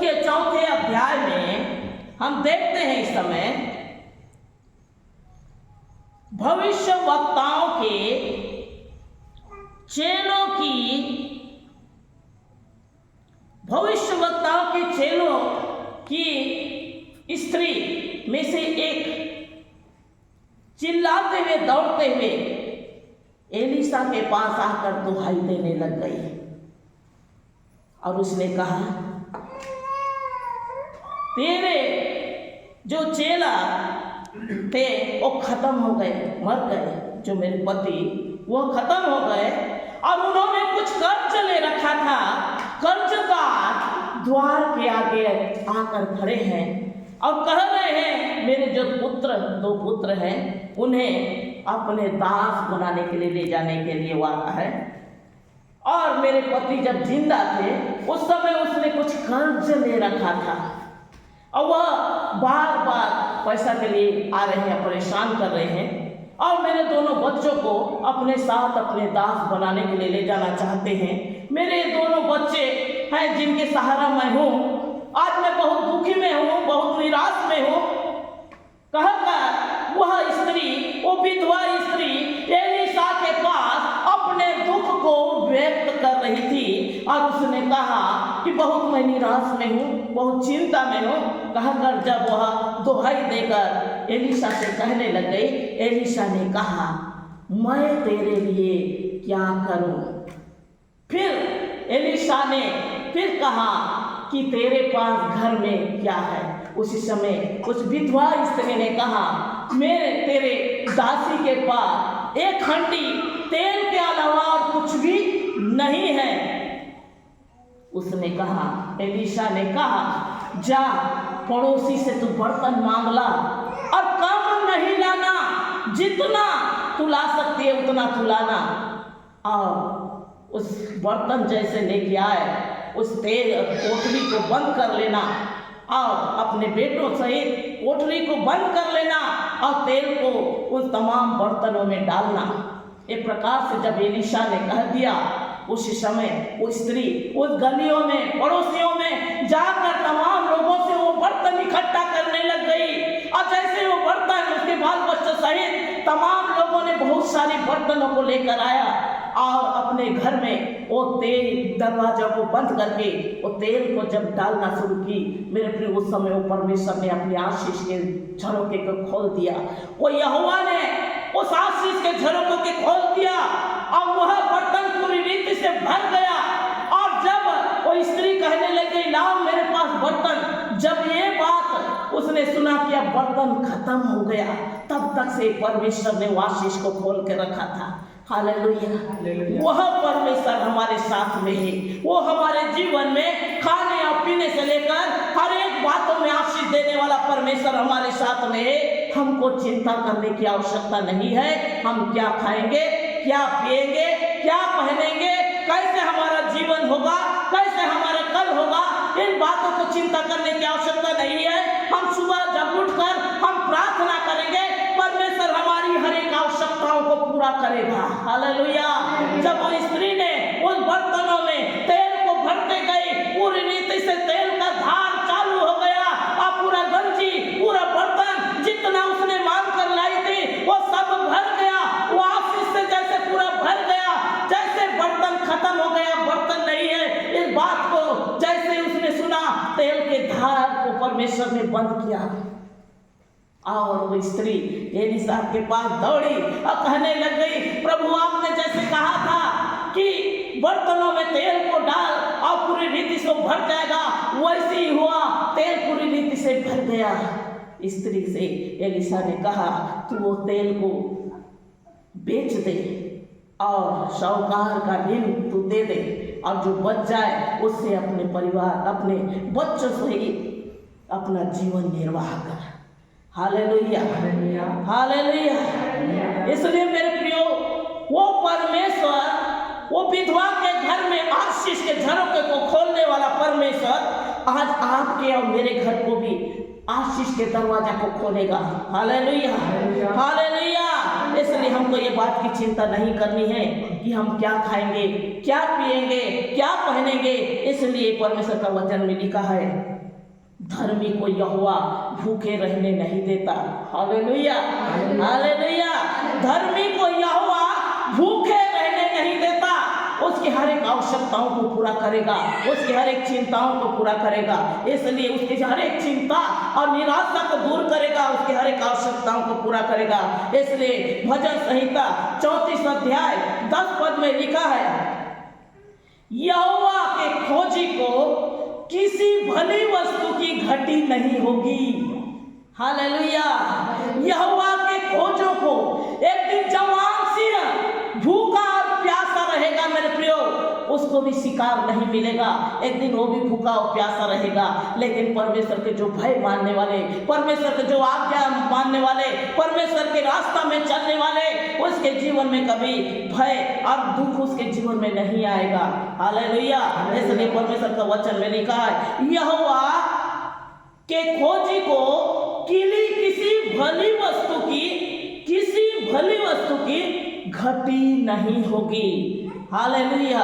उसके 4थे अध्याय में हम देखते हैं इस समय भविष्यवक्ताओं के चेलों की स्त्री में से एक चिल्लाते हुए दौड़ते हुए एलीशा के पास आकर दुहाई देने लग गई और उसने कहा, तेरे जो चेला थे वो खत्म हो गए, मर गए, जो मेरे पति वो खत्म हो गए और उन्होंने कुछ कर्ज ले रखा था। कर्जदार द्वार के आगे आकर खड़े हैं और कह रहे हैं, मेरे जो 2 पुत्र हैं उन्हें अपने दास बनाने के लिए ले जाने के लिए वादा है। और मेरे पति जब जिंदा थे उस समय उसने कुछ कर्ज ले रखा था और वह बार बार पैसा के लिए आ रहे हैं, परेशान कर रहे हैं और मेरे दोनों बच्चों को अपने साथ अपने दास बनाने के लिए ले जाना चाहते हैं। मेरे दोनों बच्चे हैं जिनके सहारा मैं हूँ। आज मैं बहुत दुखी में हूँ, बहुत निराश में हूँ। कहकर वह स्त्री, वो विधवा स्त्री एलीशा के पास अपने दुख को व्यक्त कर रही थी और उसने कहा कि बहुत मैं निराश में हूँ, बहुत चिंता में हूँ। कहकर जब वह दुहाई देकर एलीशा से कहने लग गई, एलीशा ने कहा, मैं तेरे लिए क्या करूँ? फिर एलीशा ने फिर कहा कि तेरे पास घर में क्या है? उसी समय उस विधवा स्त्री ने कहा, मेरे तेरे दासी के पास 1 हंडी तेल के अलावा और कुछ भी नहीं है। उसने कहा, एलीशा ने कहा, जा पड़ोसी से तू बर्तन मांग ला और कम नहीं लाना, जितना तू ला सकती है उतना तू लाना। और उस बर्तन जैसे लेके आए उस तेल कोठरी को बंद कर लेना और अपने बेटों सहित कोठरी को बंद कर लेना और तेल को उन तमाम बर्तनों में डालना। एक प्रकार से जब एलीशा ने कह दिया, उसी समय वो स्त्री उस गलियों में, पड़ोसियों में जाकर तमाम लोगों से वो बर्तन इकट्ठा करने लग गई। और जैसे वो बर्तन उसके बाल बच्चों सहित तमाम लोगों ने बहुत सारी बर्तनों को लेकर आया और अपने घर में वो तेल, दरवाजा को बंद करके वो तेल को जब डालना शुरू की, मेरे प्रिय उस समय वो परमेश्वर ने अपनी आशीष के झरोखे को खोल दिया। वो यहोवा ने उस आशीष के झरोखे को खोल दिया और वह बर्तन पूरी रीति से भर गया। और जब वो स्त्री कहने लगी, लाओ मेरे पास बर्तन, जब ये बात उसने सुना कि अब बर्तन खत्म हो गया, तब तक से परमेश्वर ने वो आशीष को खोल के रखा था। हालेलुया। वह परमेश्वर हमारे साथ में है। वो हमारे जीवन में खाने और पीने से लेकर हर एक बातों में आशीष देने वाला परमेश्वर हमारे साथ में है। हमको चिंता करने की आवश्यकता नहीं है। हम क्या खाएंगे, क्या पिएंगे, क्या पहनेंगे, कैसे हमारा जीवन होगा, कैसे हमारा कल होगा, इन बातों को चिंता करने की आवश्यकता नहीं है। हम सुबह जब उठकर हम प्रार्थना करेंगे, परमेश्वर हमारी हर एक आवश्यकताओं को पूरा करेगा। हालेलुया। जब वो स्त्री ने उन बर्तनों में तेल को भरते गई, पूरी रीति से तेल का धार चालू हो गया और पूरा गंजी, पूरा बर्तन जितना उसने मांग कर लाई थी वो सब भर गया। वो आशीष से जैसे पूरा भर गया, जैसे बर्तन खत्म हो गया, बर्तन नहीं है। इस बात को जैसे उसने सुना, तेल के धार को परमेश्वर ने बंद किया और वो स्त्री एलीशा के पास दौड़ी और कहने लग गई, प्रभु आपने जैसे कहा था कि बर्तनों में तेल को डाल और पूरी रीति से भर जाएगा, वैसे ही हुआ, तेल पूरी रीति से भर गया। स्त्री से एलीशा ने कहा, तू वो तेल को बेच दे और साहूकार का ऋण तू दे दे और जो बच जाए उससे अपने परिवार, अपने बच्चों सहित अपना जीवन निर्वाह कर। Hallelujah, hallelujah. इसलिए मेरे प्रियो, वो परमेश्वर, वो विधवा के घर में आशीष के झरोखे को खोलने वाला परमेश्वर आज आपके और मेरे घर को भी आशीष के दरवाजा को खोलेगा। Hallelujah, hallelujah. इसलिए हमको ये बात की चिंता नहीं करनी है कि हम क्या खाएंगे, क्या पिएंगे, क्या पहनेंगे। इसलिए परमेश्वर का वचन में लिखा है, धर्मी को यहोवा भूखे रहने नहीं देता। Hallelujah, hallelujah. धर्मी को यहोवा भूखे रहने नहीं देता, उसकी हर एक आवश्यकताओं को पूरा करेगा, उसकी हर एक चिंताओं को पूरा करेगा। इसलिए उसकी हर एक चिंता और निराशा को दूर करेगा, उसकी हर एक आवश्यकताओं को पूरा करेगा। इसलिए भजन संहिता 34 अध्याय 10 पद में लिखा है, यहोवा के खोजी को किसी भली वस्तु की घटी नहीं होगी। हालेलुया। यहोवा के खोजों को एक दिन जवान सिंह भूखा और प्यासा रहेगा मेरे प्रियो, उसको भी शिकार नहीं मिलेगा। एक दिन वो भी भूखा और प्यासा रहेगा, लेकिन परमेश्वर के जो भय मानने वाले, परमेश्वर के जो आज्ञा मानने वाले, परमेश्वर के रास्ता में चलने वाले, उसके जीवन में कभी भय और दुख उसके जीवन में नहीं आएगा। हालेलुया। इसलिए परमेश्वर का वचन में लिखा है, यहोवा के खोजी को किसी भली वस्तु की घटी नहीं होगी। हालेलुया।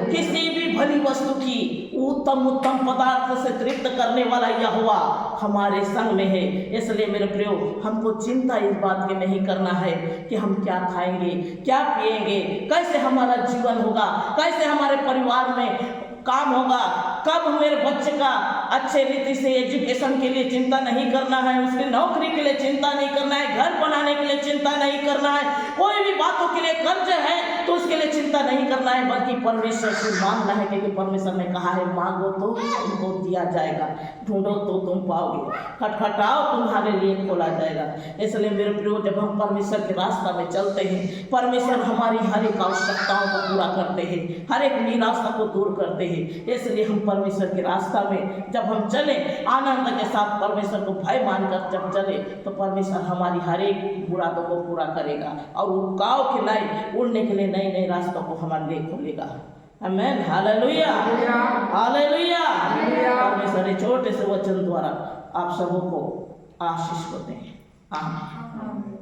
किसी भी भली वस्तु की उत्तम पदार्थ से तृप्त करने वाला यहोवा हमारे संग में है। इसलिए मेरे प्रियो, हमको चिंता इस बात की नहीं करना है कि हम क्या खाएंगे, क्या पिएंगे, कैसे हमारा जीवन होगा, कैसे हमारे परिवार में काम होगा, कब मेरे बच्चे का अच्छे रीति से एजुकेशन के लिए चिंता नहीं करना है, उसकी नौकरी के लिए चिंता नहीं करना है, घर बनाने के लिए चिंता नहीं करना है, कोई भी बातों के लिए कर्ज है तो उसके लिए चिंता नहीं करना है, बल्कि परमेश्वर से मांगना है। क्योंकि परमेश्वर ने कहा है, मांगो तो तुमको दिया जाएगा, ढूंढो तो तुम पाओगे, खटखटाओ तुम्हारे लिए खोला जाएगा। इसलिए मेरे प्रियो, जब हम परमेश्वर के रास्ता में चलते हैं, परमेश्वर हमारी हर एक आवश्यकताओं को पूरा करते हैं, हर एक निराशा को दूर करते हैं। इसलिए हम परमेश्वर के रास्ता में जब हम चले, आनंद के साथ परमेश्वर को भय मानकर जब चले, तो परमेश्वर हमारी हर एक मुरादों को पूरा करेगा और उड़काव के नए उड़ने के लिए नए नए रास्तों को हमारे लिए खोलेगा। आमीन। Hallelujah, hallelujah. परमेश्वर छोटे से वचन द्वारा आप सबों को आशीष को दें। आमीन।